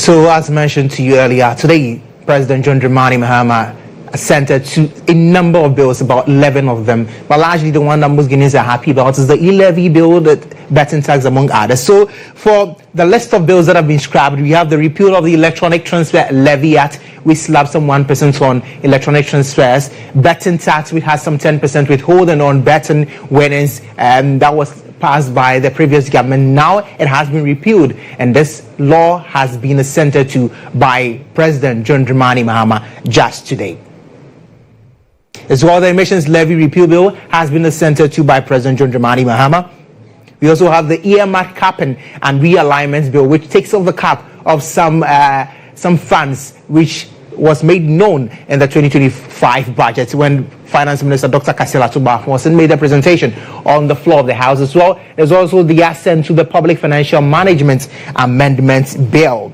So, as mentioned to you earlier, today, President John Dramani Mahama assented to a number of bills, about 11 of them. But largely the one that most Guineans are happy about is the e-levy bill, the betting tax, among others. So, for the list of bills that have been scrapped, we have the repeal of the Electronic Transfer Levy Act, which slapped some 1% on electronic transfers, betting tax, which has some 10% withholding on betting winnings, and that was passed by the previous government. Now it has been repealed, and this law has been assented to by President John Dramani Mahama just today. As well, the emissions levy repeal bill has been assented to by President John Dramani Mahama. We also have the earmark capping and realignment bill, which takes off the cap of some funds which was made known in the 2025 budget when Finance Minister Dr. Kasila Tuba made a presentation on the floor of the House as well. There's also the assent to the Public Financial Management Amendment Bill.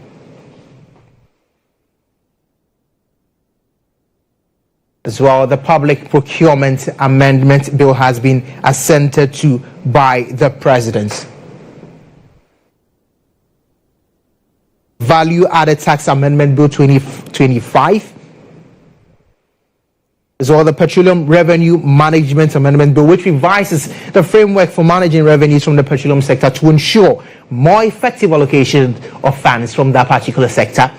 As well, the Public Procurement Amendment Bill has been assented to by the President. Value Added Tax Amendment Bill 2025. As well, the Petroleum Revenue Management Amendment Bill, which revises the framework for managing revenues from the petroleum sector to ensure more effective allocation of funds from that particular sector.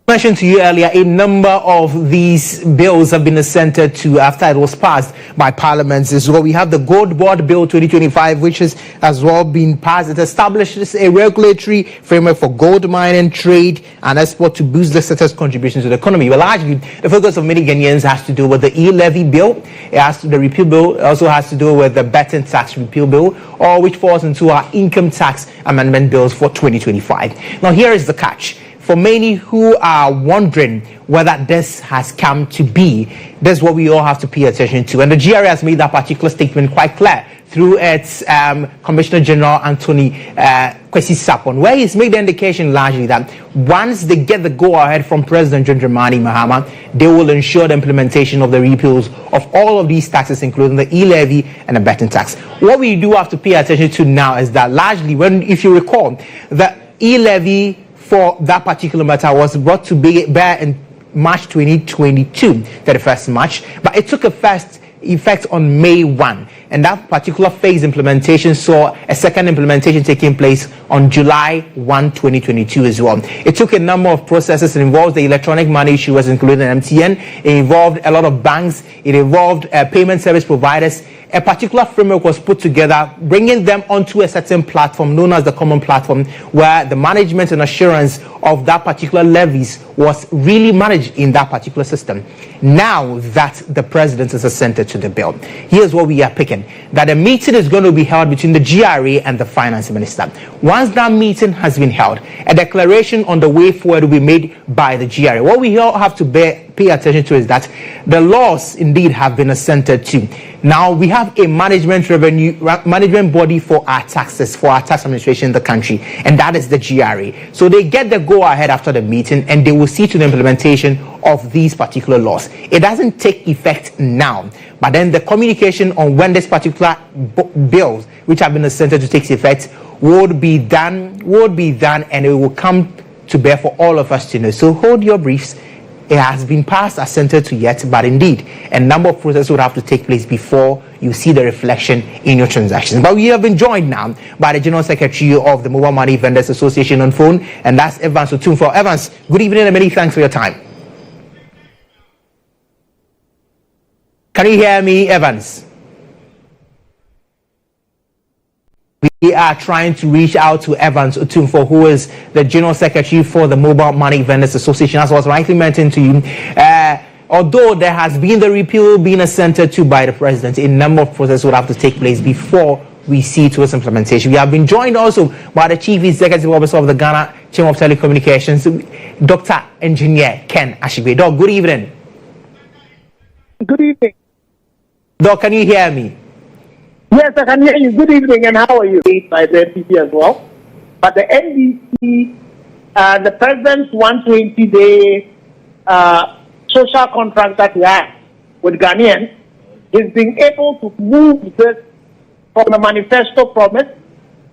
Mentioned to you earlier, a number of these bills have been assented to after it was passed by Parliament as well. We have the Gold Board Bill 2025, which has as well been passed. It establishes a regulatory framework for gold mining, trade, and export to boost the sector's contribution to the economy. But largely, the focus of many Ghanaians has to do with the e-levy bill. It has to the repeal bill. It also has to do with the betting tax repeal bill, or which falls into our income tax amendment bills for 2025. Now, here is the catch. For many who are wondering whether this has come to be, this is what we all have to pay attention to. And the GRA has made that particular statement quite clear through its Commissioner General Anthony Kwesi Sapon, where he's made the indication largely that once they get the go-ahead from President John Dramani Mahama, they will ensure the implementation of the repeals of all of these taxes, including the e-levy and the betting tax. What we do have to pay attention to now is that largely, if you recall, the e-levy for that particular matter was brought to bear in March 2022, 31st March, but it took effect on May 1, and that particular phase implementation saw a second implementation taking place on July 1, 2022 as well. It took a number of processes. It involved the electronic money issuers, including MTN. It involved a lot of banks. It involved payment service providers. A particular framework was put together, bringing them onto a certain platform known as the common platform, where the management and assurance of that particular levies was really managed in that particular system. Now that the president has assented to the bill, here's what we are picking: that a meeting is going to be held between the GRA and the finance minister. Once that meeting has been held, a declaration on the way forward will be made by the GRA. What we all have to pay attention to is that the laws indeed have been assented to. Now we have a management body for our taxes, for our tax administration in the country, and that is the GRA. So they get the go-ahead after the meeting, and they will see to the implementation of these particular laws. It doesn't take effect now, but then the communication on when this particular bills, which have been assented to take effect, would be done, and it will come to bear for all of us to know. So hold your briefs. It has been passed, assented to yet, but indeed, a number of processes would have to take place before you see the reflection in your transactions. But we have been joined now by the General Secretary of the Mobile Money Vendors Association on phone, and that's Evans Otumfuo. Evans, good evening and many thanks for your time. Can you hear me, Evans? We are trying to reach out to Evans Otumfuo, who is the General Secretary for the Mobile Money Vendors Association, as I was rightly mentioned to you. although there has been the repeal being assented to by the president, a number of processes would have to take place before we see towards implementation. We have been joined also by the Chief Executive Officer of the Ghana Chamber of Telecommunications, Dr. Engineer Ken Agyabeng. Doc, good evening. Good evening. Doc, can you hear me? Yes, I can hear you. Good evening, and how are you? By the NDC as well. But the NDC, the president's 120-day social contract that he has with Ghanaians, is being able to move this from a manifesto promise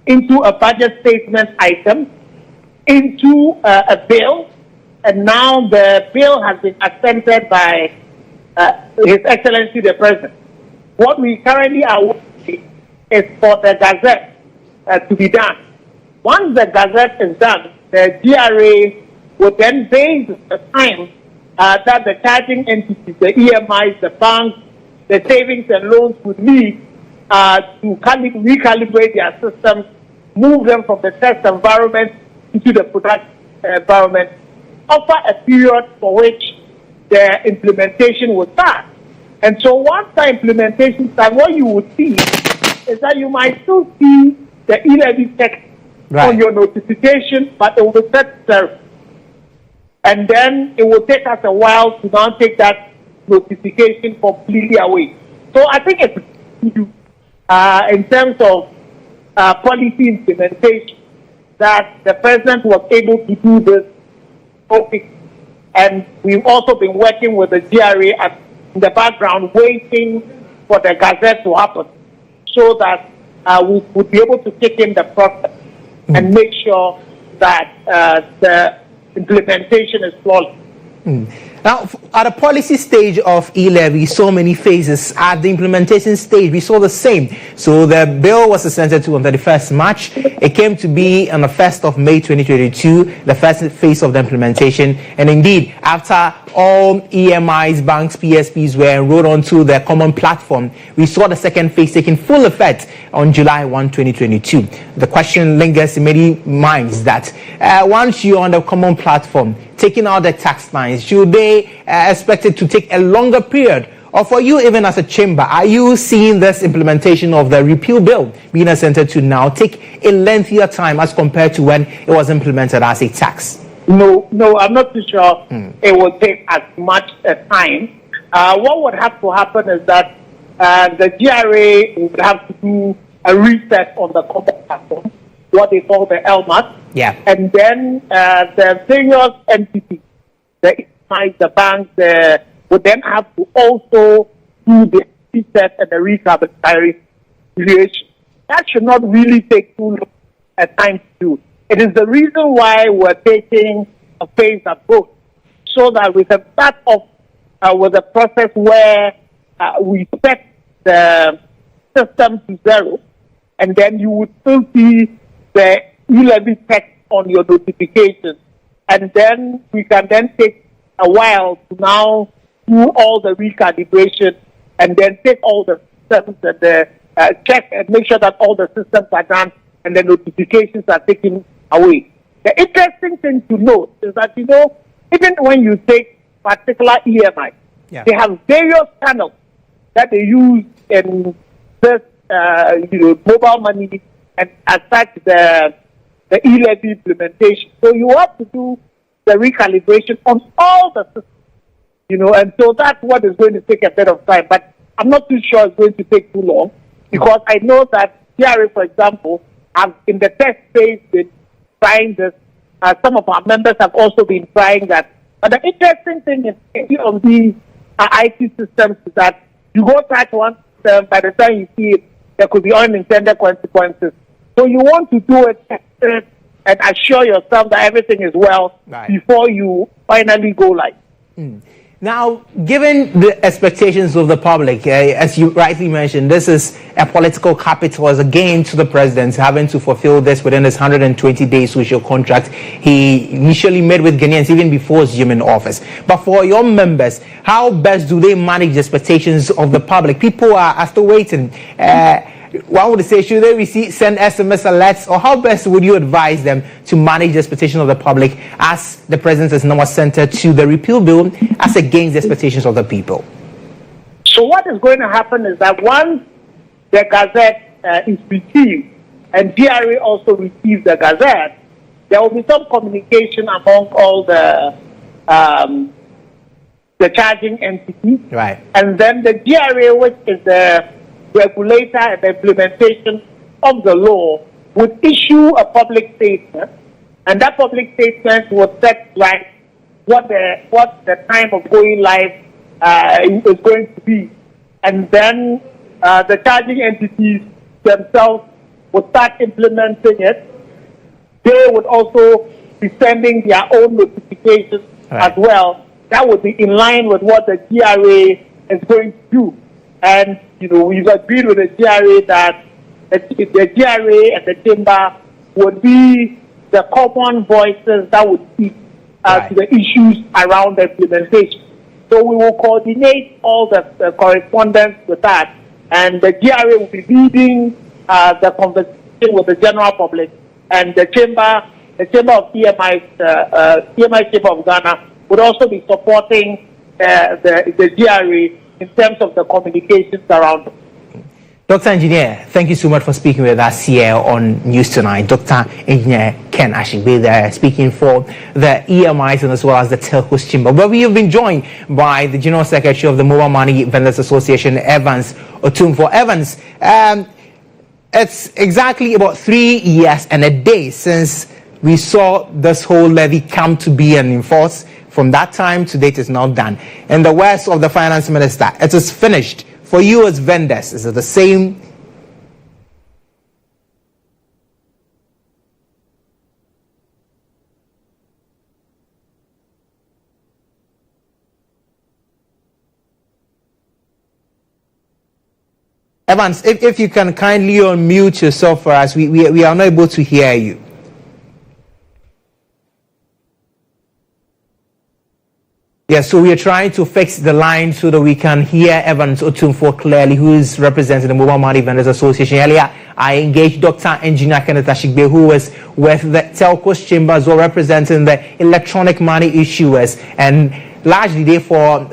into a budget statement item, into a bill, and now the bill has been accepted by His Excellency the President. What we currently are waiting is for the Gazette to be done. Once the Gazette is done, the GRA will then base the time that the charging entities, the EMIs, the banks, the savings and loans would need to recalibrate their systems, move them from the test environment into the production environment, offer a period for which the implementation will start. And so once the implementation starts, what you will see is that you might still see the e-levy text on your notification, but it will be set there. And then it will take us a while to now take that notification completely away. So I think it's in terms of policy implementation that the president was able to do this topic. And we've also been working with the GRA in the background, waiting for the Gazette to happen so that we would be able to kick in the process and make sure that the implementation is flawless. Now, at the policy stage of e-levy, so many phases. At the implementation stage, we saw the same. So the bill was assented to on the 31st March. It came to be on the 1st of May 2022, the first phase of the implementation. And indeed, after all EMIs, banks, PSPs were enrolled onto the common platform, we saw the second phase taking full effect on July 1, 2022. The question lingers in many minds that once you're on the common platform, taking out the tax lines, should they expect it to take a longer period? Or for you, even as a chamber, are you seeing this implementation of the repeal bill being assented to now take a lengthier time as compared to when it was implemented as a tax? No, I'm not too sure it will take as much time. What would have to happen is that the GRA would have to do a reset on the common platform, what they call the LMAT. Yeah. And then the various entities, the banks, would then have to also do the reset and the recapitalization. That should not really take too long a time to do. It is the reason why we're taking a phased approach, so that we can start off with a process where we set the system to zero, and then you would still see the e-levy text on your notification, and then we can then take a while to now do all the recalibration, and then take all the systems and the check and make sure that all the systems are done and the notifications are taken away. The interesting thing to note is that, even when you take particular EMI, they have various channels that they use in this, mobile money and as such the e-levy implementation. So you have to do the recalibration on all the systems, and so that's what is going to take a bit of time. But I'm not too sure it's going to take too long, because I know that GRA, for example, have in the test phase been trying this. Some of our members have also been trying that. But the interesting thing is on these IT systems is that you go touch one system, by the time you see it, there could be unintended consequences. So you want to do it and assure yourself that everything is well before you finally go live. Now, given the expectations of the public, as you rightly mentioned, this is a political capital as a gain to the president, having to fulfill this within his 120-day social contract he initially made with Ghanaians even before assuming office. But for your members, how best do they manage the expectations of the public? People are still waiting. One would say, should they send SMS alerts, or how best would you advise them to manage the expectation of the public, as the president is now centered to the repeal bill as against the expectations of the people? So what is going to happen is that once the Gazette is received, and GRA also receives the Gazette, there will be some communication among all the charging entities. Right. And then the GRA, which is the regulator and the implementation of the law, would issue a public statement, and that public statement would set right what the time of going live is going to be. And then the charging entities themselves would start implementing it. They would also be sending their own notifications as well. That would be in line with what the GRA is going to do. And, we've agreed with the GRA that the GRA and the chamber would be the common voices that would speak to the issues around the implementation. So we will coordinate all the correspondence with that, and the GRA will be leading the conversation with the general public, and the chamber of EMI, EMI Chamber of Ghana, would also be supporting the GRA in terms of the communications around it. Dr. Engineer, thank you so much for speaking with us here on News Tonight. Dr. Engineer Ken Agyabeng there, speaking for the EMIs and as well as the Telcos Chamber. But we have been joined by the General Secretary of the Mobile Money Vendors Association, Evans Otumfuo. Evans, it's exactly about 3 years and a day since we saw this whole levy come to be and enforce. From that time to date, it's now done. In the words of the Finance Minister, it is finished. For you as vendors, is it the same? Evans, if you can kindly unmute yourself for us, we are not able to hear you. Yes, so we are trying to fix the line so that we can hear Evans Otumfuo clearly, who is representing the Mobile Money Vendors Association. Earlier, I engaged Dr. Engineer Kenneth Agyabeng, who was with the Telcos Chamber as well, representing the electronic money issuers, and largely therefore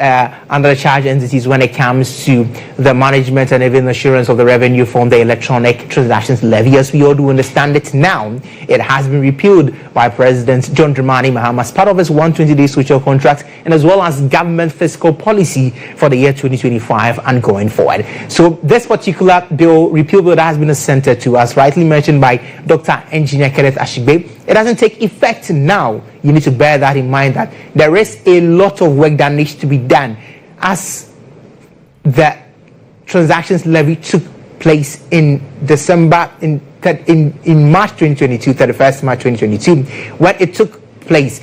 under the charge entities when it comes to the management and even assurance of the revenue from the electronic transactions levy. As we all do understand it now, it has been repealed by President John Dramani Mahama as part of his 120-day social contract, and as well as government fiscal policy for the year 2025 and going forward. So this particular bill, repeal bill, that has been assented to, as rightly mentioned by Dr. Engineer Kenneth Agyabeng, it doesn't take effect now. You need to bear that in mind, that there is a lot of work that needs to be done as the transactions levy took place in December, in March 2022, 31st March 2022. When it took place,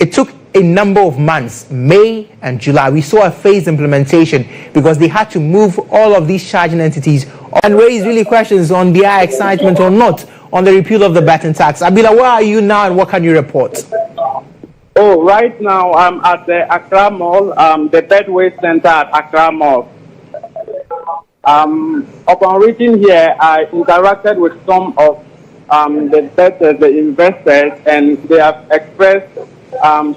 it took a number of months, May and July. We saw a phased implementation because they had to move all of these charging entities and raise really questions on their excitement or not on the repeal of the betting tax. Abila, where are you now and what can you report? Oh, right now I'm at the Accra Mall, the Bedway Center at Accra Mall. Upon reaching here, I interacted with some of the investors, and they have expressed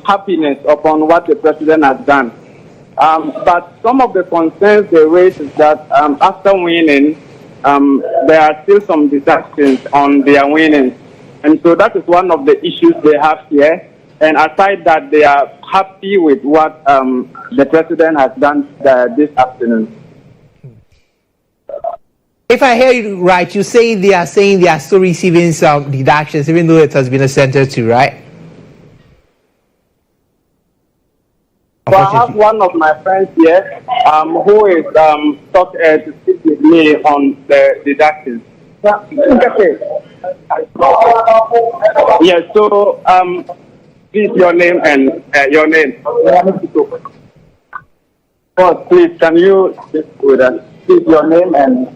happiness upon what the president has done. But some of the concerns they raised is that after winning, there are still some deductions on their winnings. And so that is one of the issues they have here. And aside that, they are happy with what the president has done this afternoon. If I hear you right, you say they are saying they are still receiving some deductions, even though it has been assented to, right? So I have one of my friends here who is talking to speak with me on the deductions. Yes, so please, your name and your name. Oh, please, can you speak with us? Please, your name and.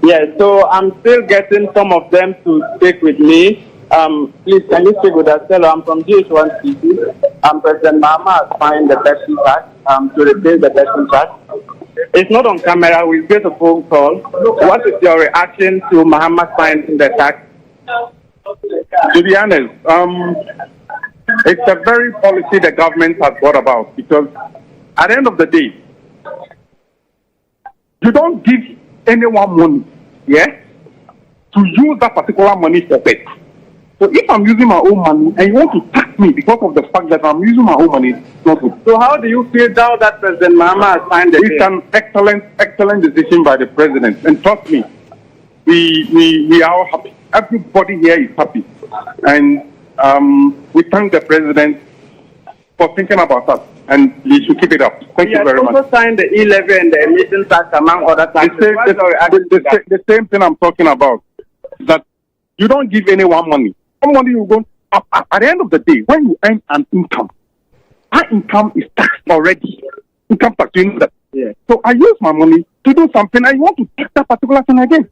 Yes, so I'm still getting some of them to speak with me. Please, can you speak with us? Hello, I'm from GHOne TV. President Mahama has signed the betting tax to replace the betting tax. It's not on camera. We'll get a phone call. What is your reaction to Mahama signing the tax? To be honest, it's a very policy the government has brought about, because at the end of the day, you don't give anyone money, yeah, to use that particular money for bet. So if I'm using my own money and you want to tax me because of the fact that I'm using my own money, it's not good. So how do you feel now that President Mahama has signed the bill? It's an excellent decision by the president, and trust me, we are all happy. Everybody here is happy, and we thank the president for thinking about us, and he should keep it up. Thank you very much. He also signed the e-levy and the emission tax, among other taxes. The same thing I'm talking about, that you don't give anyone money. Somebody you go at the end of the day, when you earn an income, our income is taxed already. Income tax, you know that. Yeah. So I use my money to do something, and you want to tax that particular thing again.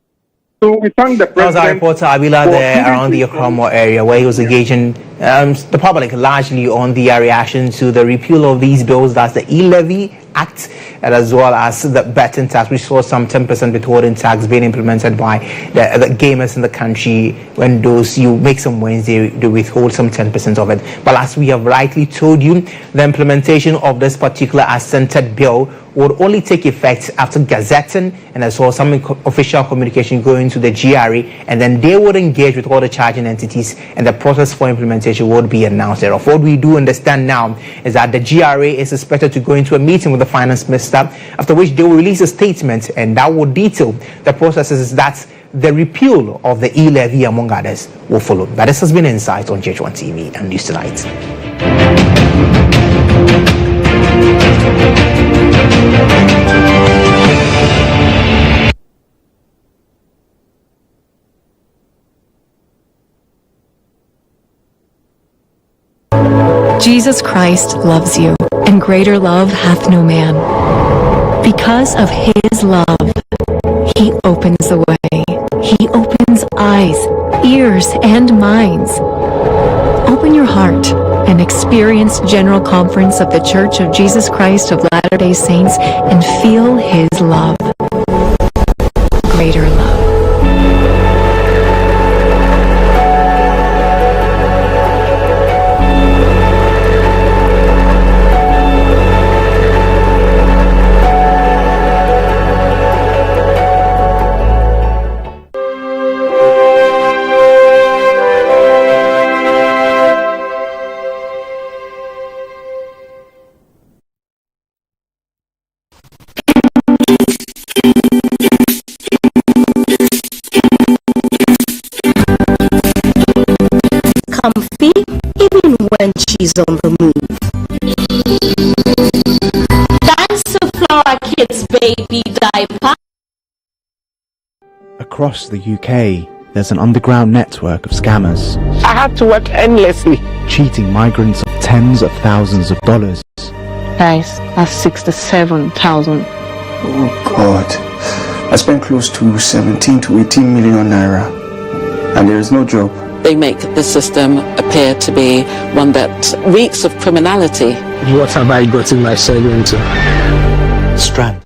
So we thank the president. That was our reporter Abila there around the Agyabeng area, where he was engaging the public largely on the reaction to the repeal of these bills. That's the e-levy act, and as well as the betting tax. We saw some 10% withholding tax being implemented by the gamers in the country. When those you make some wins, they withhold some 10% of it. But as we have rightly told you, the implementation of this particular assented bill would only take effect after gazetting and as well some official communication going to the GRA, and then they would engage with all the charging entities, and the process for implementation would be announced thereof. What we do understand now is that the GRA is expected to go into a meeting with the finance minister, after which they will release a statement, and that will detail the processes that the repeal of the e-levy, among others, will follow. But this has been Insight on GHOne TV and News Tonight. Jesus Christ loves you, and greater love hath no man. Because of his love, he opens the way. He opens eyes, ears, and minds. Open your heart and experience General Conference of the Church of Jesus Christ of Latter-day Saints and feel his love. Greater love. Comfy even when she's on the move. That's the Flora Kids baby diaper. Across the UK, there's an underground network of scammers I had to work endlessly. cheating migrants of tens of thousands of dollars. Guys, that's 67,000. Oh God, I spent close to 17 to 18 million naira, and there is no job. They make the system appear to be one that reeks of criminality. What have I gotten myself into? Strand.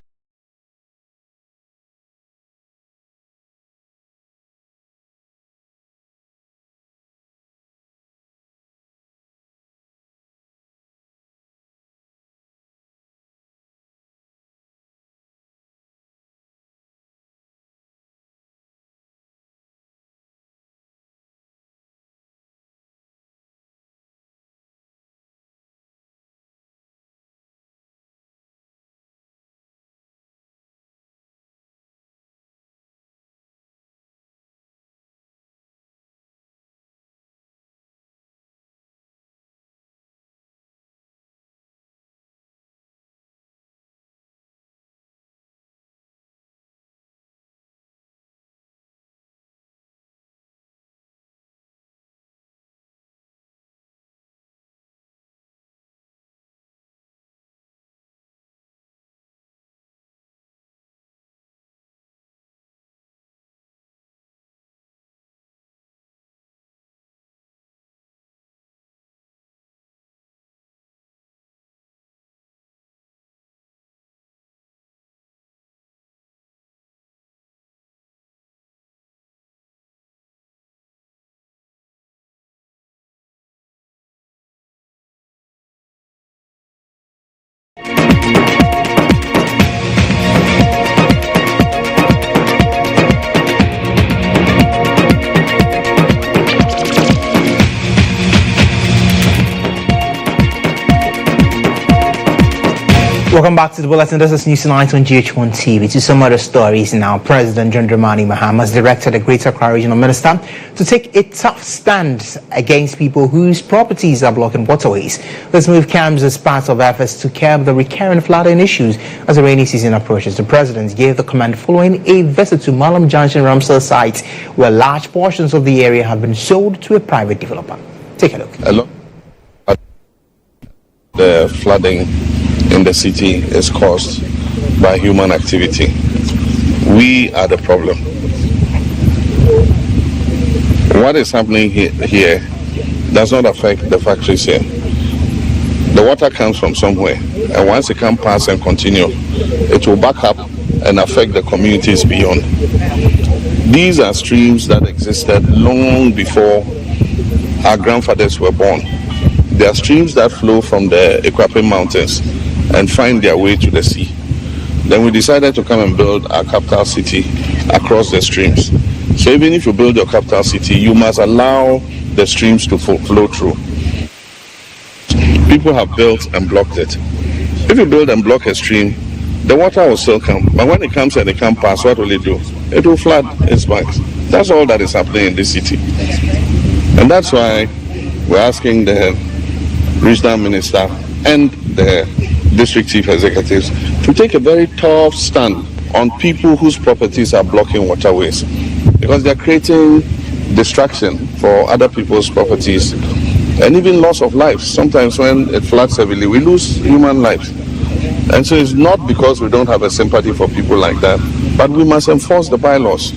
Welcome back to the bulletin. This is News Tonight on GHOne TV. To some other stories now, President John Dramani Mahama has directed the Greater Accra Regional Minister to take a tough stand against people whose properties are blocking waterways. This move comes as part of efforts to curb the recurrent flooding issues as the rainy season approaches. The President gave the command following a visit to Malam Junction Ramsar site, where large portions of the area have been sold to a private developer. Take a look. Hello. The flooding in the city is caused by human activity. We are the problem. What is happening here does not affect the factories here. The water comes from somewhere, and once it can pass and continue, it will back up and affect the communities beyond. These are streams that existed long before our grandfathers were born. They are streams that flow from the Agyabeng mountains and find their way to the sea. Then we decided to come and build our capital city across the streams. So even if you build your capital city, you must allow the streams to flow through. People have built and blocked it. If you build and block a stream, the water will still come. But when it comes and it can't pass, what will it do? It will flood its banks. That's all that is happening in this city. And that's why we're asking the regional minister and the district chief executives to take a very tough stand on people whose properties are blocking waterways, because they're creating distraction for other people's properties and even loss of lives. Sometimes when it floods heavily, we lose human lives. And so it's not because we don't have a sympathy for people like that, but we must enforce the bylaws.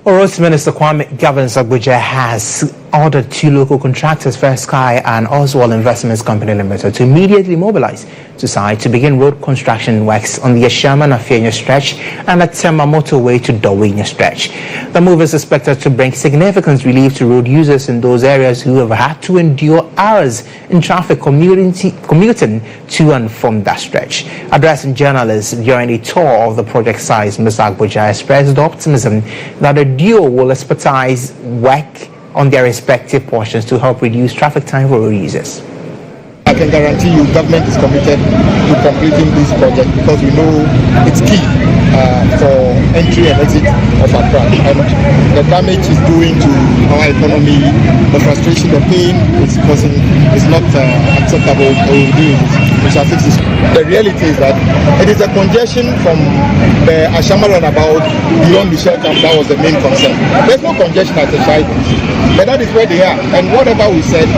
Roads Minister Kwame Governance Agyabeng has ordered two local contractors, First Sky and Oswald Investments Company Limited, to immediately mobilize to site to begin road construction works on the Ashama-Nafenya stretch and the Tema motorway to Dawenya stretch. The move is expected to bring significant relief to road users in those areas who have had to endure hours in traffic commuting to and from that stretch. Addressing journalists during a tour of the project site, Mr. Agyabeng expressed optimism that the duo will expertise work on their respective portions to help reduce traffic time for road users. I can guarantee you government is committed to completing this project because we know it's key for entry and exit of Accra, and the damage is doing to our economy, the frustration, the pain it's causing is not acceptable. We shall fix this. The reality is that it is a congestion from the Ashama roundabout beyond the shelter. That was the main concern. There's no congestion at the site, but that is where they are. And whatever we said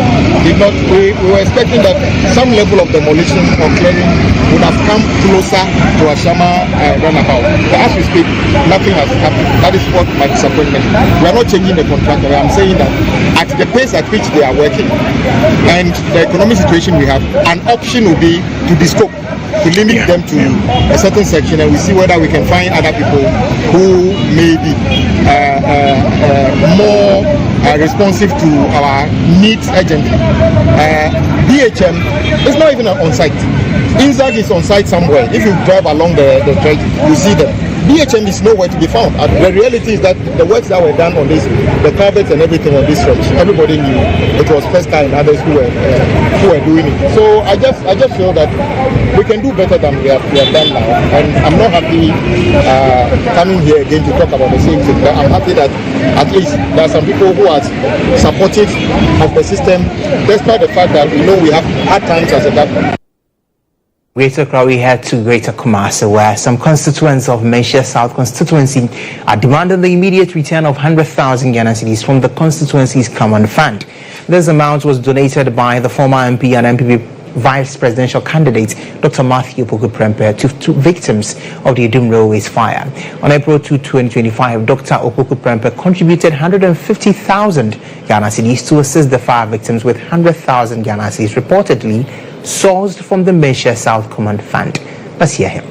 did not. We were expecting that some level of demolition or clearing would have come closer to Ashama roundabout. But as we speak, nothing has happened. That is what my disappointment. We are not changing the contractor. I'm saying that at the pace at which they are working and the economic situation we have, an option will be to descope, to limit them to a certain section, and we see whether we can find other people who may be more responsive to our needs urgently. DHM is not even on site. INSAG is on site somewhere. If you drive along the track, you see them. DHM is nowhere to be found. The reality is that the works that were done on this, the carpets and everything on this stretch, everybody knew it was First Sky and others who were doing it. So I just feel that we can do better than we have done now. And I'm not happy coming here again to talk about the same thing. But I'm happy that at least there are some people who are supportive of the system, despite the fact that we know we have hard times as a government. Greater Accra, we head to Greater Kumasi, where some constituents of Menchia South constituency are demanding the immediate return of 100,000 Ghana cedis from the constituency's common fund. This amount was donated by the former MP and MPP vice presidential candidate Dr. Matthew Opoku-Prempeh to victims of the Idum Railways fire. On April 2, 2025, Dr. Opoku-Prempeh contributed 150,000 Ghana cedis to assist the fire victims, with 100,000 Ghana cedis reportedly sourced from the Menchia South Command Fund. Let's hear him.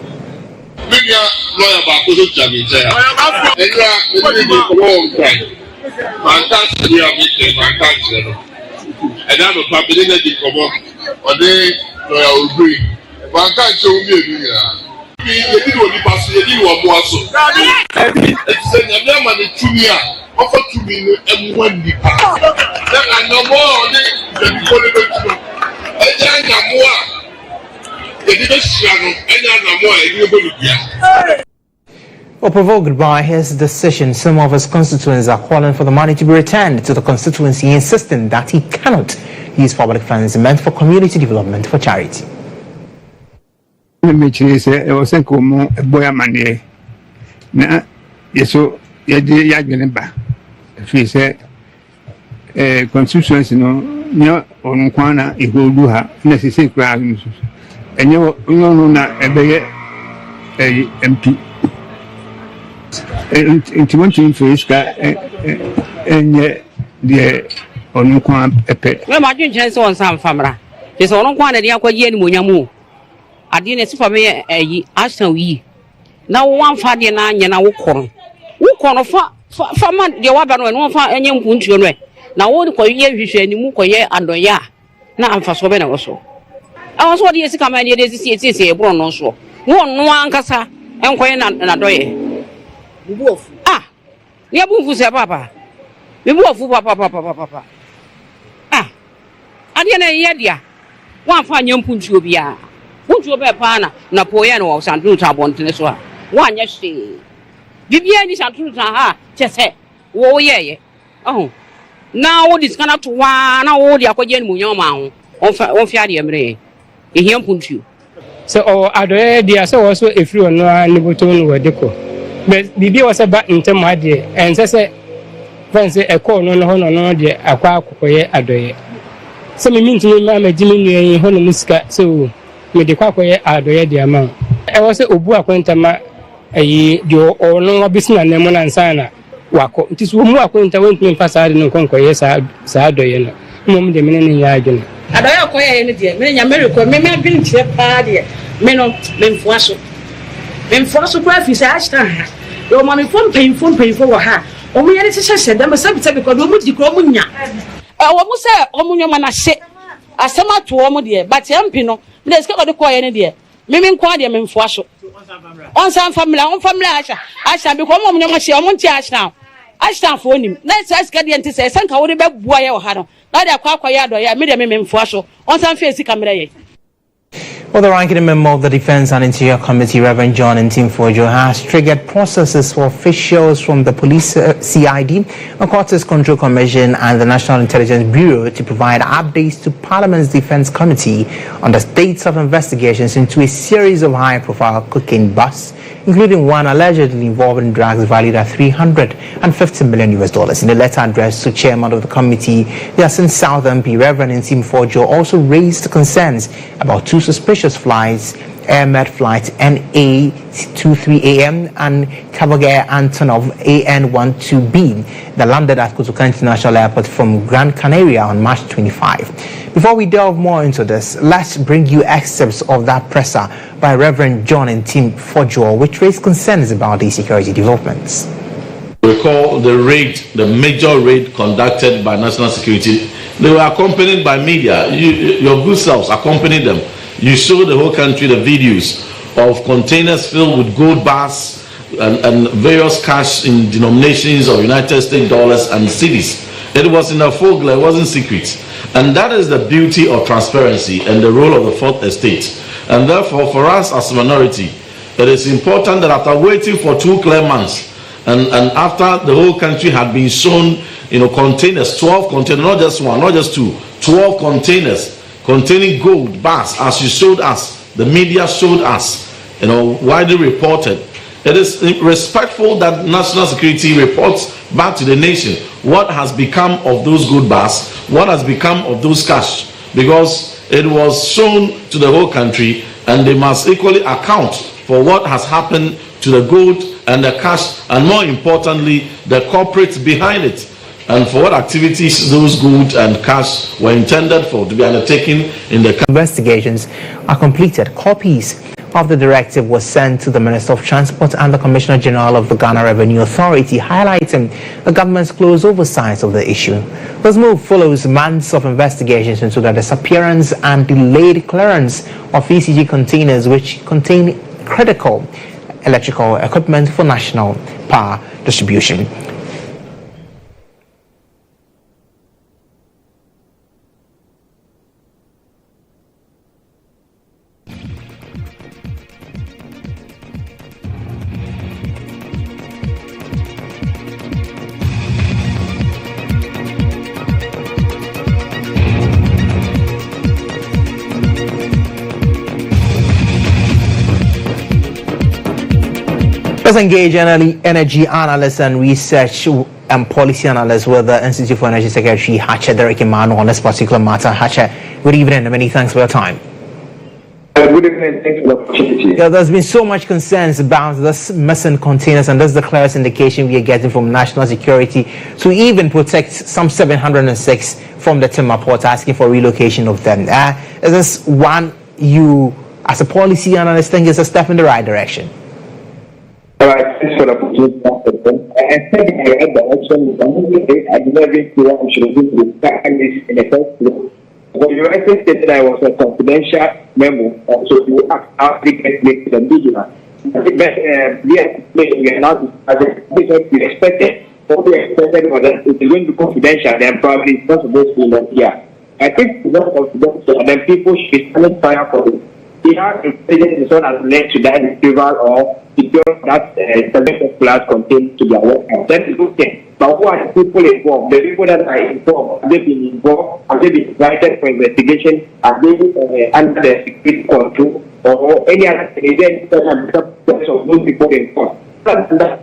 Well, provoked by his decision, some of his constituents are calling for the money to be returned to the constituency, insisting that he cannot use public funds meant for community development for charity. Constituency no on kwana igoluha necessary crowd enyo no na ebeye MP intimonti face ka enye de on kwan epe we ma dwen chen so on sam famra je so on kwan na de akwaje ni monyamu ade ne sifa me yi asan yi na wo amfa de na anya na wo kono fa man de wa ba no fa enye mpuntuo no na wo ko ye hwehwe animu ko ye adoya na amfa so be na wo so awon so de sika man de sisi e bro no so wo no ankasa enkoye na doye bubuofu ne bubuofu se papa me bubuofu papa ade na ye dia wa fa nyampuntuo bia puntuo be pa na poye na wo santu ta bontene so wa anya hwe bibia ni santu ta ha chese wo ye na wo diskana to wa na wo dia kwaje ni munyoma ho on fi ade emre ehia puntuo so adoye dia so wo so efiri ono ani boto no wadeko but bibia wo se ba ntem ade ense fanse eko no ho no de akwa akokoye adoye so me mintumi ma magimi nuyen ho no musika so me de kwakoye adoye dia ma wo se obu akwentama ayi dio ono obisina nemo na nsana wako ntiso mu akwenta wentumi fasade no konkoye sa adoye no mum de mene ne ya adwene adoye koye ne de me nya meriko me adwene tire pa de me no me mfuaso kwa fi sa ashta ha yo ma me fon painfo wo ha o mu yere sese da me sabi ko do mu di ko mu nya wo mu se o mu nyoma na hye asema to wo mu de but empi no me de ko de koye ne de me nko de me mfuaso on san family asha bi ko mu nyoma hye o mu nti asha for nim na sika de nti se sanka wo de be bua ye wo ha no na de akwa ya do ya me de me mfuaso on san face camera ye. Well, the ranking member of the Defense and Interior Committee, Reverend GHOne and Team Fojo, has triggered processes for officials from the Police CID, Narcotics Control Commission and the National Intelligence Bureau to provide updates to Parliament's Defense Committee on the states of investigations into a series of high-profile cocaine busts, including one allegedly involving drugs valued at $350 million. In a letter addressed to Chairman of the committee, the Assin South MP, Reverend Team Fojo, also raised concerns about two suspicious flights, Airmed flight NA23AM and Kabage Antonov AN12B, that landed at Kotoka International Airport from Gran Canaria on March 25. Before we delve more into this, let's bring you excerpts of that presser by Reverend GHOne and Team Fojo, which raised concerns about these security developments. Recall the major raid conducted by National Security. They were accompanied by media. Your good selves accompanied them. You showed the whole country the videos of containers filled with gold bars and various cash in denominations of United States dollars and cedis. It was in a full glare, it wasn't secret. And that is the beauty of transparency and the role of the Fourth Estate. And therefore, for us as a minority, it is important that after waiting for 2 clear months, and after the whole country had been shown, containers, 12 containers, not just one, not just two, 12 containers containing gold bars, as you showed us, the media showed us, widely reported. It is respectful that national security reports back to the nation what has become of those gold bars, what has become of those cash, because it was shown to the whole country, and they must equally account for what has happened to the gold and the cash, and more importantly, the corporates behind it, and for what activities those gold and cash were intended for to be undertaken in the investigations are completed. Copies of the directive was sent to the Minister of Transport and the Commissioner General of the Ghana Revenue Authority, highlighting the government's close oversight of the issue. This move follows months of investigations into the disappearance and delayed clearance of ECG containers which contain critical electrical equipment for national power distribution. Let's engage energy analyst and research and policy analyst with the Institute for Energy Secretary Derek Emmanuel on this particular matter. Good evening and many thanks for your time. Good evening, thanks for the opportunity. Yeah, there's been so much concerns about this missing containers, and this is the clearest indication we are getting from national security to even protect some 706 from the timber port, asking for relocation of them. Is this one you, as a policy analyst, think is a step in the right direction? All right, thanks for the opportunity. I think in the right direction, I never feel I should do this in the first place. When you rightly stated I was a confidential memo, so you act out the media. We are not as we expected. What we expected was that it is going to be confidential, then probably it's not supposed to be here. I think it's not confidential, then people should be standing fire for it. Here, the president is not as led to that retrieval or secure that service class contained to their work. That is good thing. But who are the people involved? The people that are involved, have they been involved? Have they been invited for investigation? Are they under the security control? Or any other thing? Is there any process of those people involved?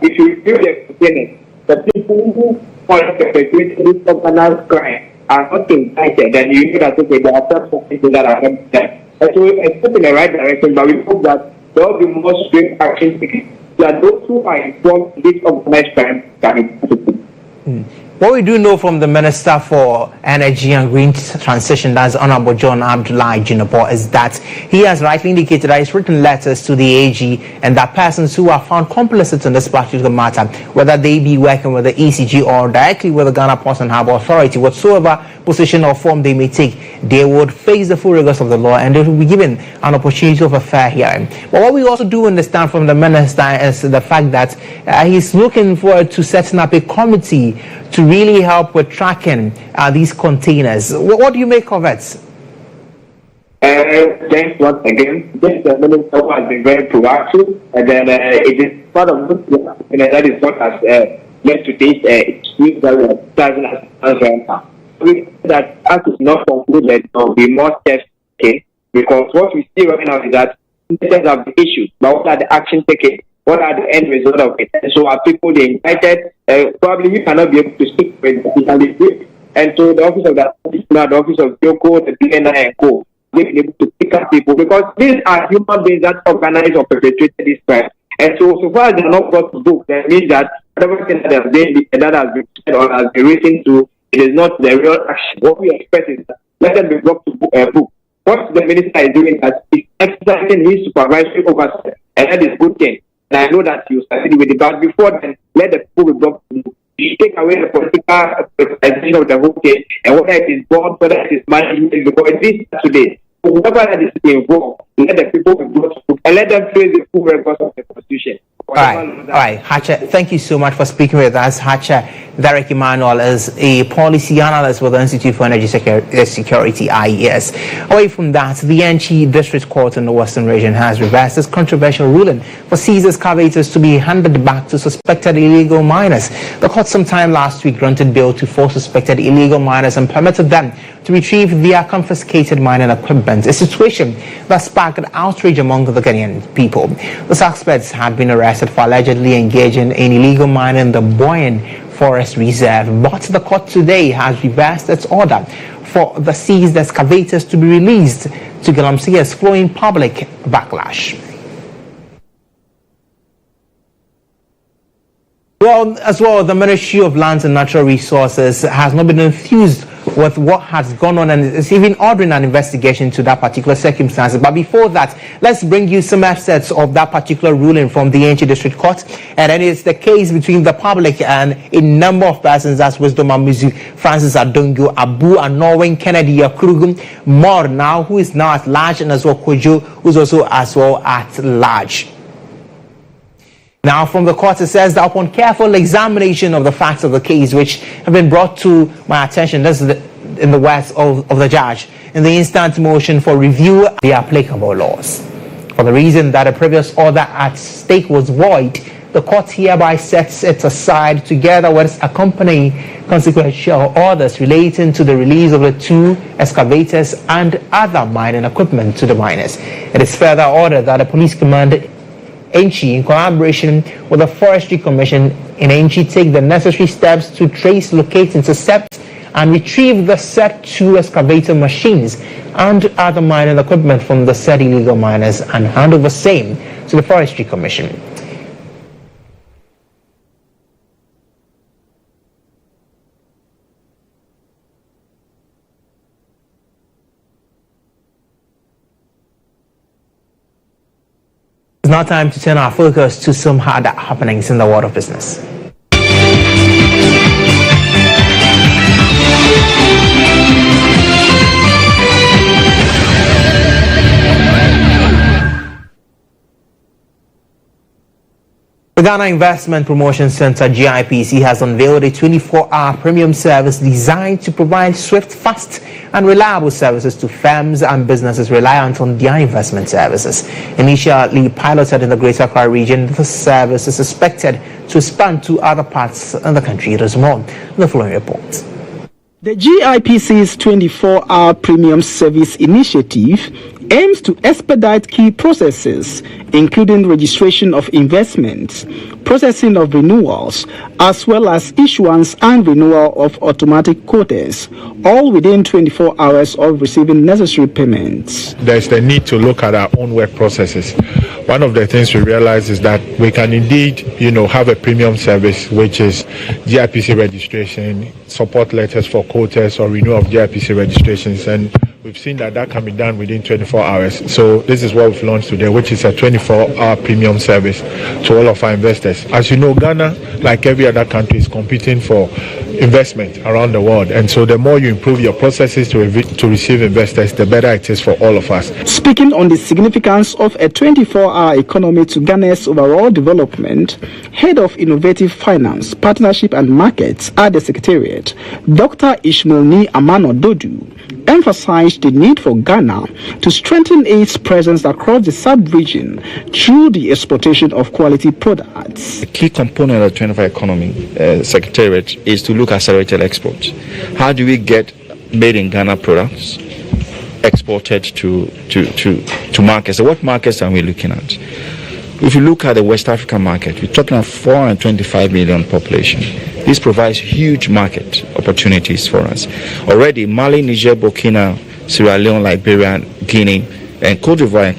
If you review the complainant, the people who perpetrated this organized crime are not invited, then you know that okay, there are some people that are not there. And so it's in the right direction, but we hope that there will be more strict action taken. That those who are involved in this organized crime can be prosecuted. What we do know from the Minister for Energy and Green Transition, that's Honorable John Abdullahi Jinapor, is that he has rightly indicated that he's written letters to the AG and that persons who are found complicit in this particular matter, whether they be working with the ECG or directly with the Ghana Ports and Harbour Authority, whatsoever position or form they may take, they would face the full rigors of the law and they will be given an opportunity of a fair hearing. But what we also do understand from the Minister is the fact that he's looking forward to setting up a committee to really help with tracking these containers. What do you make of it? Thanks once again. This minister who has been very proactive, and then it is part of that is what has led to this week that we are starting as now. We that as is not concluded, there will be more steps taken, because what we see right now is that letters have been issued, but what are the actions taken? What are the end result of it? And so are people they invited? Probably we cannot be able to speak with the and so the office of the office of GHOne, the PNI and Co. They've been able to pick up people because these are human beings that organize or perpetrated this crime. And so far as they're not brought to book, that means that whatever thing that has been said or has been written to, it is not the real action. What we expect is that let them be brought to book. What the minister is doing is exercising his supervisory oversight, and that is a good thing. And I know that you started with it, but before then, let the people be brought to book. You take away the political representation of the whole case, and whether it is board, whether it is management, because it is today. Whoever that is involved, let the people be brought to book and let them face the full records of the Constitution. All right, Hacha, thank you so much for speaking with us. Hacha Derek Emmanuel is a policy analyst with the Institute for Energy Security, IES. Away from that, the Enchi District Court in the Western Region has reversed its controversial ruling for seized excavators to be handed back to suspected illegal miners. The court sometime last week granted bail to 4 suspected illegal miners and permitted them to retrieve their confiscated mining equipment, a situation that sparked outrage among the Ghanaian people. The suspects had been arrested for allegedly engaging in illegal mining in the Boyan Forest Reserve, but the court today has reversed its order for the seized excavators to be released to Galamseya's flowing public backlash. Well, as well, the Ministry of Lands and Natural Resources has not been enthused with what has gone on and is even ordering an investigation to that particular circumstance. But before that, let's bring you some assets of that particular ruling from the Enchi District Court. And then it's the case between the public and a number of persons, as Wisdom Amuzu, Francis Adongo, Abu Anorwin, Kennedy Akrugum, Mor now, who is now at large, and as well Kojo, who's also as well at large. Now, from the court, it says that upon careful examination of the facts of the case, which have been brought to my attention, this is in the words of the judge, in the instant motion for review of the applicable laws. For the reason that a previous order at stake was void, the court hereby sets it aside together with its accompanying consequential orders relating to the release of the 2 excavators and other mining equipment to the miners. It is further ordered that the police command Enchi, in collaboration with the Forestry Commission in Enchi, take the necessary steps to trace, locate, intercept, and retrieve the said 2 excavator machines and other mining equipment from the said illegal miners and hand over same to the Forestry Commission. It's now time to turn our focus to some other happenings in the world of business. The Ghana Investment Promotion Center GIPC has unveiled a 24-hour premium service designed to provide swift, fast and reliable services to firms and businesses reliant on their investment services. Initially piloted in the Greater Accra region, the service is expected to expand to other parts of the country. There is more in the following report. The GIPC's 24-hour premium service initiative aims to expedite key processes, including registration of investments, processing of renewals, as well as issuance and renewal of automatic quotas, all within 24 hours of receiving necessary payments. There's the need to look at our own work processes. One of the things we realize is that we can indeed, have a premium service, which is GIPC registration, support letters for quotas or renewal of GIPC registrations, and we've seen that can be done within 24 hours. So this is what we've launched today, which is a 24-hour premium service to all of our investors. As you know, Ghana, like every other country, is competing for investment around the world. And so the more you improve your processes to receive investors, the better it is for all of us. Speaking on the significance of a 24-hour economy to Ghana's overall development, Head of Innovative Finance, Partnership and Markets at the Secretariat, Dr. Ishmael Amano Dodu, emphasized the need for Ghana to strengthen its presence across the sub-region through the exportation of quality products. A key component of the 24-hour economy, Secretariat, is to look at accelerated exports. How do we get made in Ghana products exported to markets? So what markets are we looking at? If you look at the West African market, we're talking about 425 million population. This provides huge market opportunities for us. Already, Mali, Niger, Burkina, Sierra Leone, Liberia, Guinea, and Cote d'Ivoire,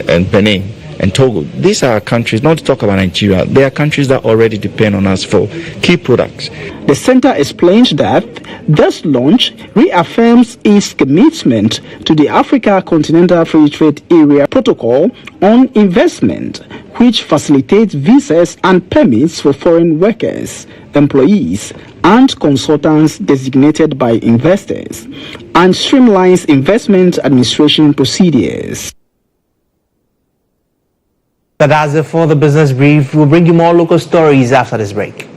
and Benin, and Togo. These are countries, not to talk about Nigeria, they are countries that already depend on us for key products. The center explains that this launch reaffirms its commitment to the Africa Continental Free Trade Area Protocol on Investment, which facilitates visas and permits for foreign workers, employees, and consultants designated by investors, and streamlines investment administration procedures. That's it for the business brief. We'll bring you more local stories after this break.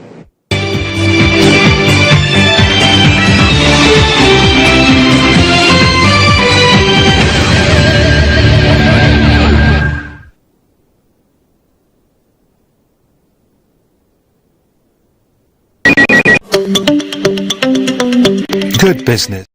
Good business.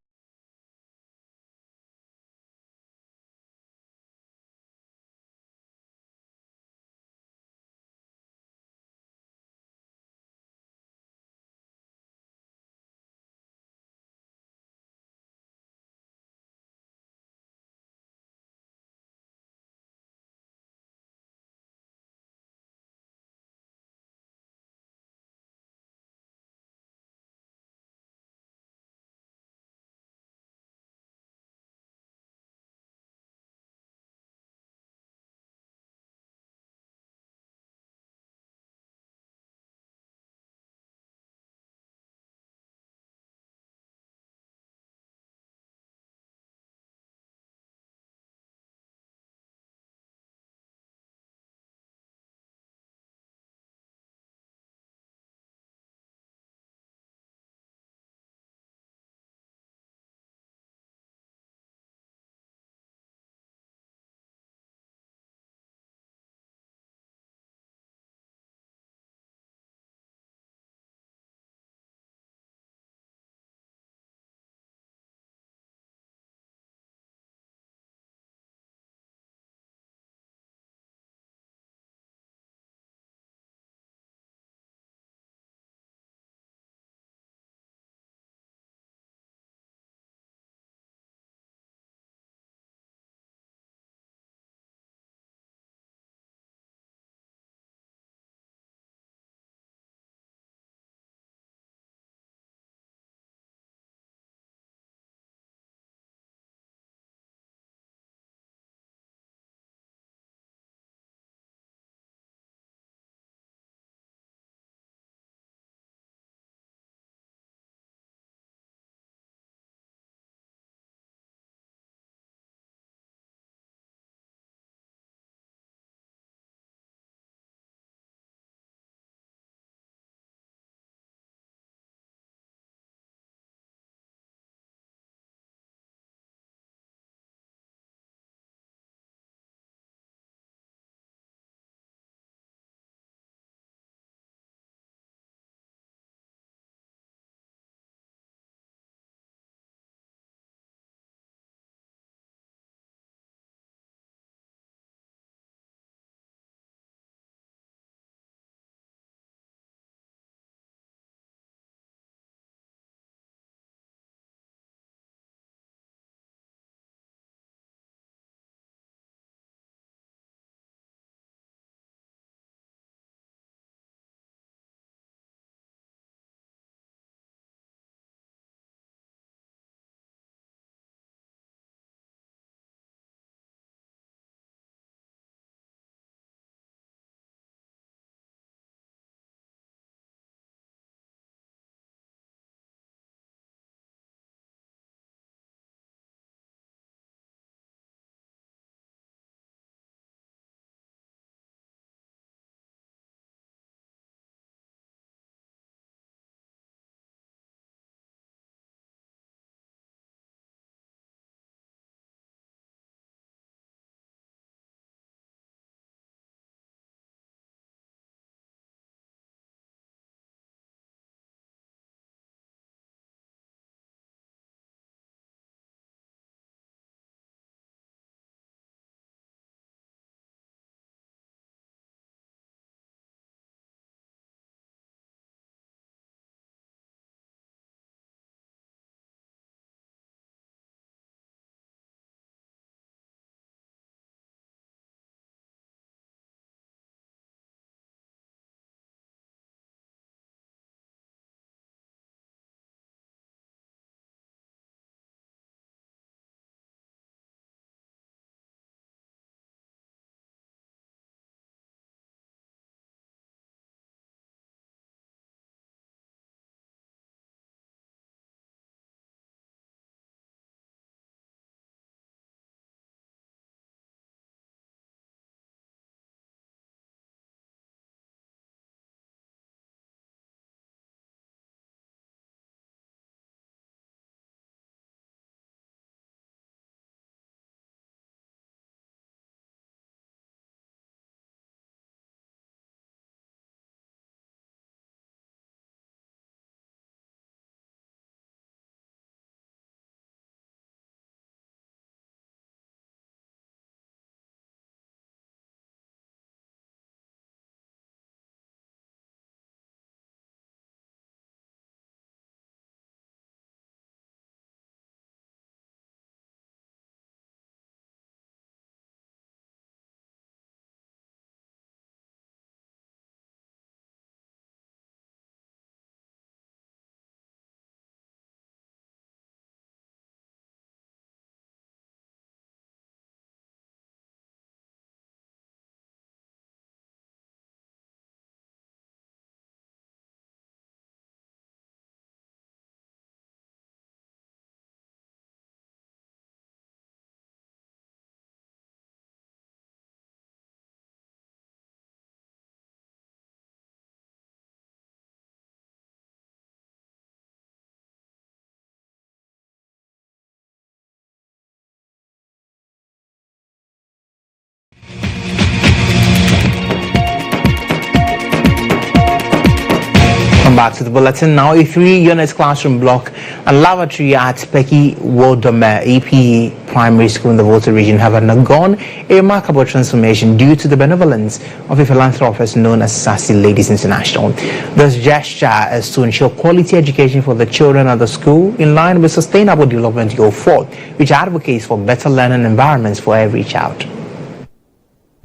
Welcome back to the bulletin. Now, a 3-unit classroom block and lavatory at Peki Wodome AP Primary School in the Volta region have undergone a remarkable transformation due to the benevolence of a philanthropist known as Sassy Ladies International. This gesture is to ensure quality education for the children at the school in line with Sustainable Development Goal 4, which advocates for better learning environments for every child.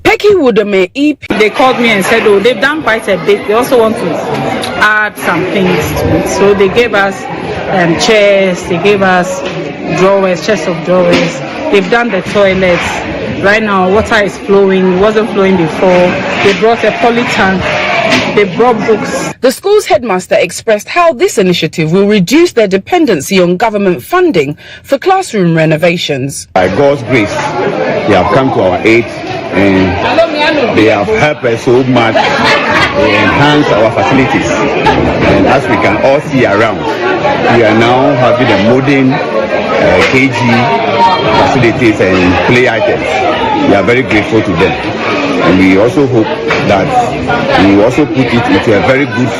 Peki Wodome EP, they called me and said, oh, they've done quite a bit. They also want to add some things to it. So they gave us chairs, they gave us drawers, chests of drawers. They've done the toilets. Right now, water is flowing. It wasn't flowing before. They brought a poly tank. They brought books. The school's headmaster expressed how this initiative will reduce their dependency on government funding for classroom renovations. By God's grace, they have come to our aid and they have helped us so much to enhance our facilities. And as we can all see around, we are now having a modern KG facilities and play items. We are very grateful to them. And we also hope that we will also put it into a very good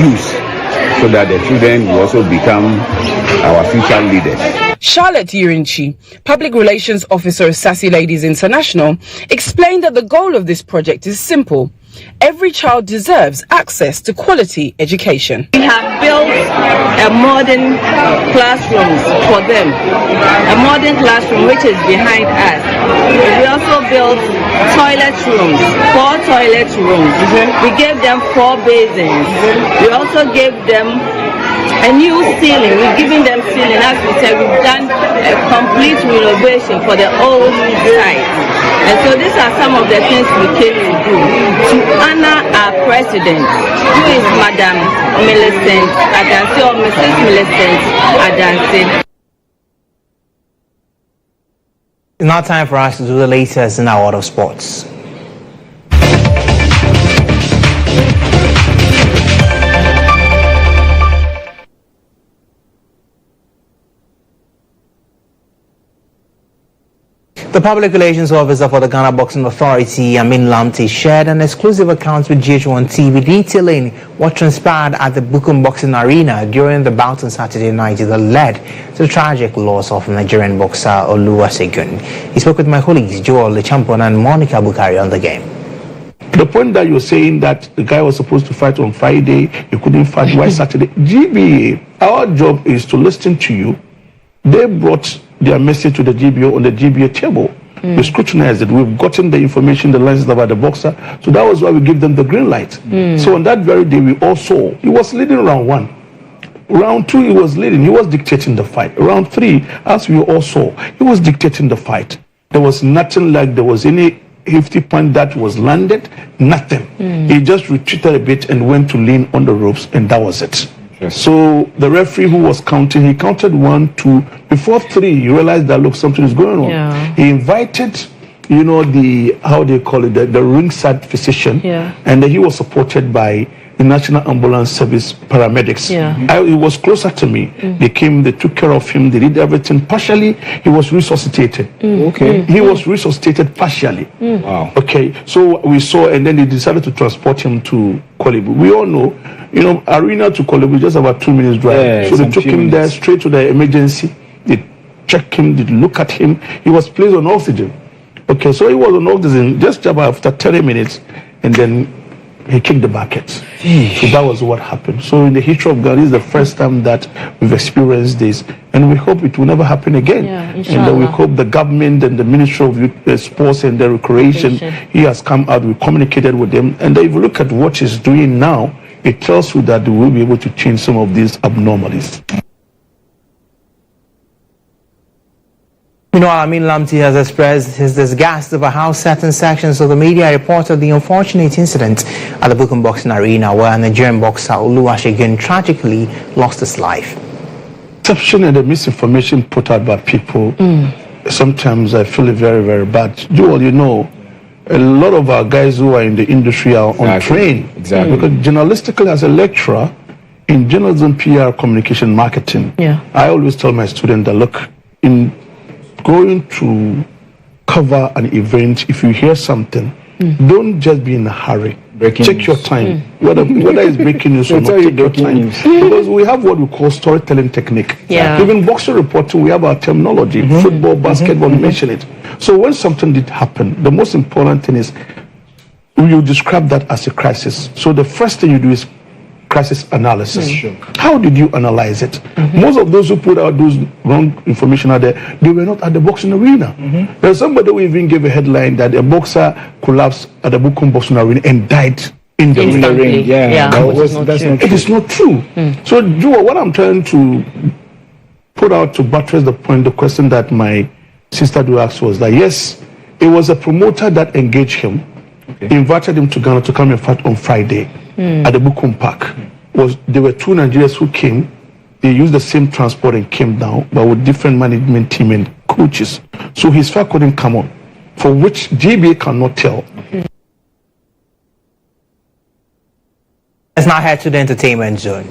use so that the children will also become our future leaders. Charlotte Urinchi, Public Relations Officer of Sassy Ladies International, explained that the goal of this project is simple. Every child deserves access to quality education. We have built a modern classroom for them, a modern classroom which is behind us. We also built toilet rooms, 4 toilet rooms. We gave them 4 basins. We also gave them a new ceiling. We're giving them ceiling. As we said, we've done a complete renovation for the old site. And so these are some of the things we came to do to honor our president, who is Madam Millicent Adansi, or Mrs. Millicent Adansi. It's now time for us to do the latest in our world of sports. The Public Relations Officer for the Ghana Boxing Authority, Amin Lamte, shared an exclusive account with GHOne TV detailing what transpired at the Bukum Boxing Arena during the bout on Saturday night that led to the tragic loss of Nigerian boxer Oluwasegun. He spoke with my colleagues Joel Lechampon and Monica Bukari on the game. The point that you're saying that the guy was supposed to fight on Friday, he couldn't fight, why Saturday? GBA, our job is to listen to you. They brought their message to the GBO on the GBA table. We scrutinized it. We've gotten the information, the license about the boxer. So that was why we gave them the green light. So on that very day, we all saw he was leading round 1. Round 2, he was leading. He was dictating the fight. Round 3, as we all saw, he was dictating the fight. There was nothing like there was any hefty point that was landed. Nothing. He just retreated a bit and went to lean on the ropes, and that was it. So the referee who was counting, he counted 1, 2, before 3, he realized that look, something is going on. He invited, you know, the, how they call it, the ringside physician, and he was supported by the National Ambulance Service paramedics. He was closer to me. They came, they took care of him, they did everything. Partially, he was resuscitated. He was resuscitated partially. Wow. Okay, so we saw, and then they decided to transport him to Kolebu. We all know, you know, Arena to Kolebu, just about 2 minutes drive. So they took him there straight to the emergency. They checked him, they look at him. He was placed on oxygen. Okay, so he was on oxygen just about after 30 minutes, and then he kicked the bucket. So that was what happened. So in the history of God, this is the first time that we've experienced this, and we hope it will never happen again. And then we hope the government and the Ministry of Youth, Sports and the Recreation, he has come out, we communicated with them, and if you look at what he's doing now, it tells you that they will be able to change some of these abnormalities. Meanwhile, Amin Lamte has expressed his disgust over how certain sections of the media reported the unfortunate incident at the Bukum Boxing Arena where Nigerian boxer Oluwasegun tragically lost his life. Deception and the misinformation put out by people, sometimes I feel it very, very bad. Joel, you know, a lot of our guys who are in the industry are untrained. Because journalistically, as a lecturer in journalism, PR, communication, marketing, I always tell my students that, look, in going to cover an event, if you hear something, Don't just be in a hurry. Check your time. Whether it's breaking news or not, take your time. Because we have what we call storytelling technique. Yeah. Even boxing reporting, we have our terminology. Football, basketball, mention it. So when something did happen, the most important thing is you describe that as a crisis. So the first thing you do is crisis analysis. How did you analyze it? Most of those who put out those wrong information out there, they were not at the boxing arena. There's somebody who even gave a headline that a boxer collapsed at the Bukum boxing arena and died in the ring. It is not true. So, Joe, what I'm trying to put out to buttress the question that my sister do ask was that yes, it was a promoter that engaged him, invited him to Ghana to come and fight on Friday at the Bukum Park. There were two Nigerians who came. They used the same transport and came down, but with different management team and coaches. So his fight couldn't come on, for which JBA cannot tell. Let's now head to the entertainment zone.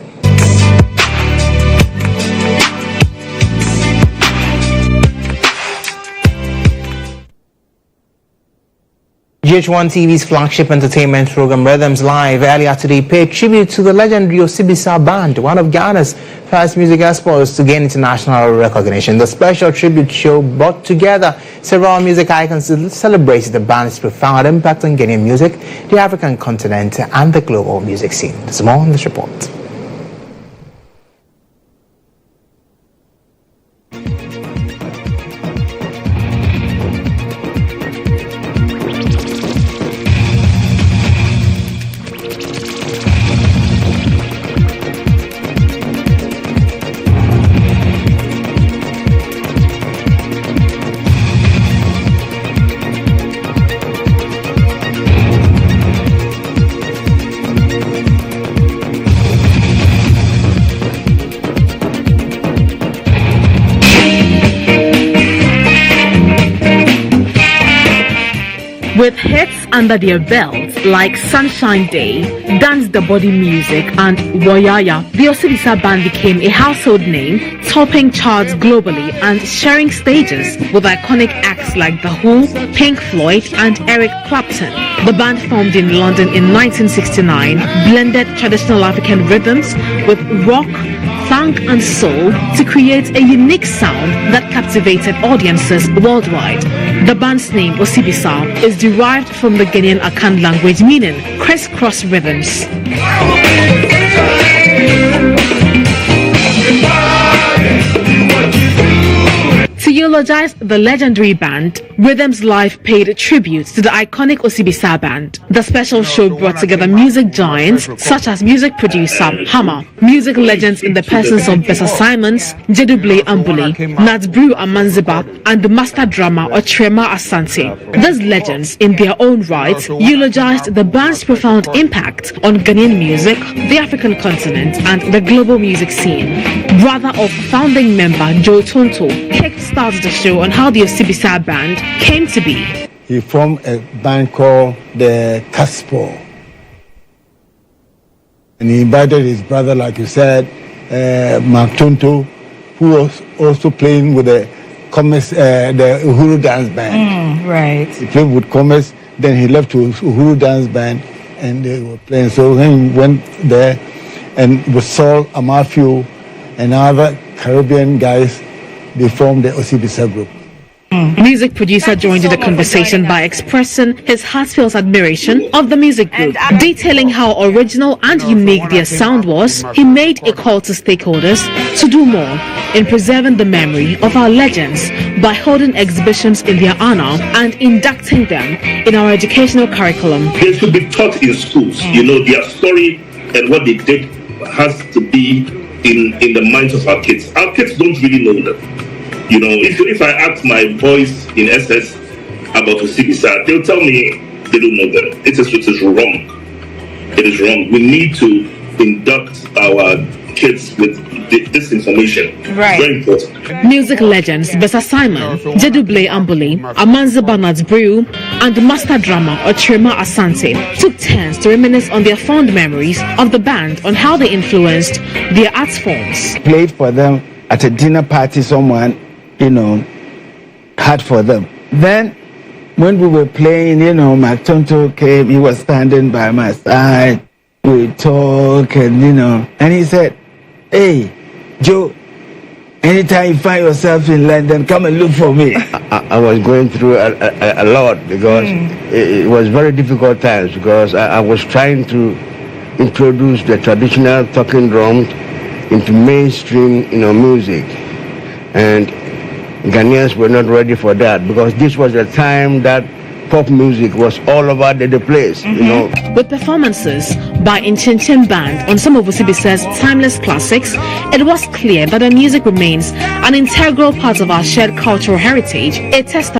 GHOne TV's flagship entertainment program Rhythms Live earlier today paid tribute to the legendary Osibisa Band, one of Ghana's first music exports to gain international recognition. The special tribute show brought together several music icons to celebrate the band's profound impact on Ghanaian music, the African continent, and the global music scene. There's more on this report. With hits under their belts like Sunshine Day, Dance the Body Music, and Woyaya, the Osibisa Band became a household name, topping charts globally and sharing stages with iconic acts like The Who, Pink Floyd, and Eric Clapton. The band formed in London in 1969, blended traditional African rhythms with rock, funk and soul to create a unique sound that captivated audiences worldwide. The band's name, Osibisa, is derived from the Ghanaian Akan language meaning crisscross rhythms. To eulogize the legendary band, Rhythms Live paid tribute to the iconic Osibisa Band. The special show brought together music giants such as music producer Hammer, music legends in the persons of Bessa Simons, Jeduble Ambuli, Natbrew Amanziba, and the master drummer Otrema Asante. These legends, in their own right, eulogized the band's profound impact on Ghanaian music, the African continent, and the global music scene. Brother of founding member Joe Tonto kick-started the show on how the Osibisa Band came to be. He formed a band called the Caspo. And he invited his brother, like you said, Mark Tonto, who was also playing with the Commerce, the Uhuru Dance Band. Right. He played with Commerce, then he left to Uhuru Dance Band, and they were playing. So then he went there, and with Saul Amafio and other Caribbean guys, they formed the Osibisa group. Music producer joined in the conversation by expressing his heartfelt admiration of the music group. Detailing how original and unique their sound was, he made a call to stakeholders to do more in preserving the memory of our legends by holding exhibitions in their honor and inducting them in our educational curriculum. They should be taught in schools. You know, their story and what they did has to be in the minds of our kids. Our kids don't really know them. You know, if I ask my boys in SS about Osibisa, they'll tell me they don't know them. It is wrong. It is wrong. We need to induct our kids with this information. Right. Very important. Music legends Bessa Simon, Jeduble Ambuli, Amanziba Natbrew, and master drummer Otrema Asante took turns to reminisce on their fond memories of the band on how they influenced their art forms. Played for them at a dinner party someone, had for them. Then when we were playing, Mac Tonto came, he was standing by my side. We talk and he said, "Hey, Joe, anytime you find yourself in London, come and look for me." I was going through a lot because it was very difficult times because I was trying to introduce the traditional talking drum into mainstream, music, and Ghanaians were not ready for that because this was the time that pop music was all over the place, With performances by Inchinchim Band on some of Osibisa's timeless classics, it was clear that the music remains an integral part of our shared cultural heritage, a testament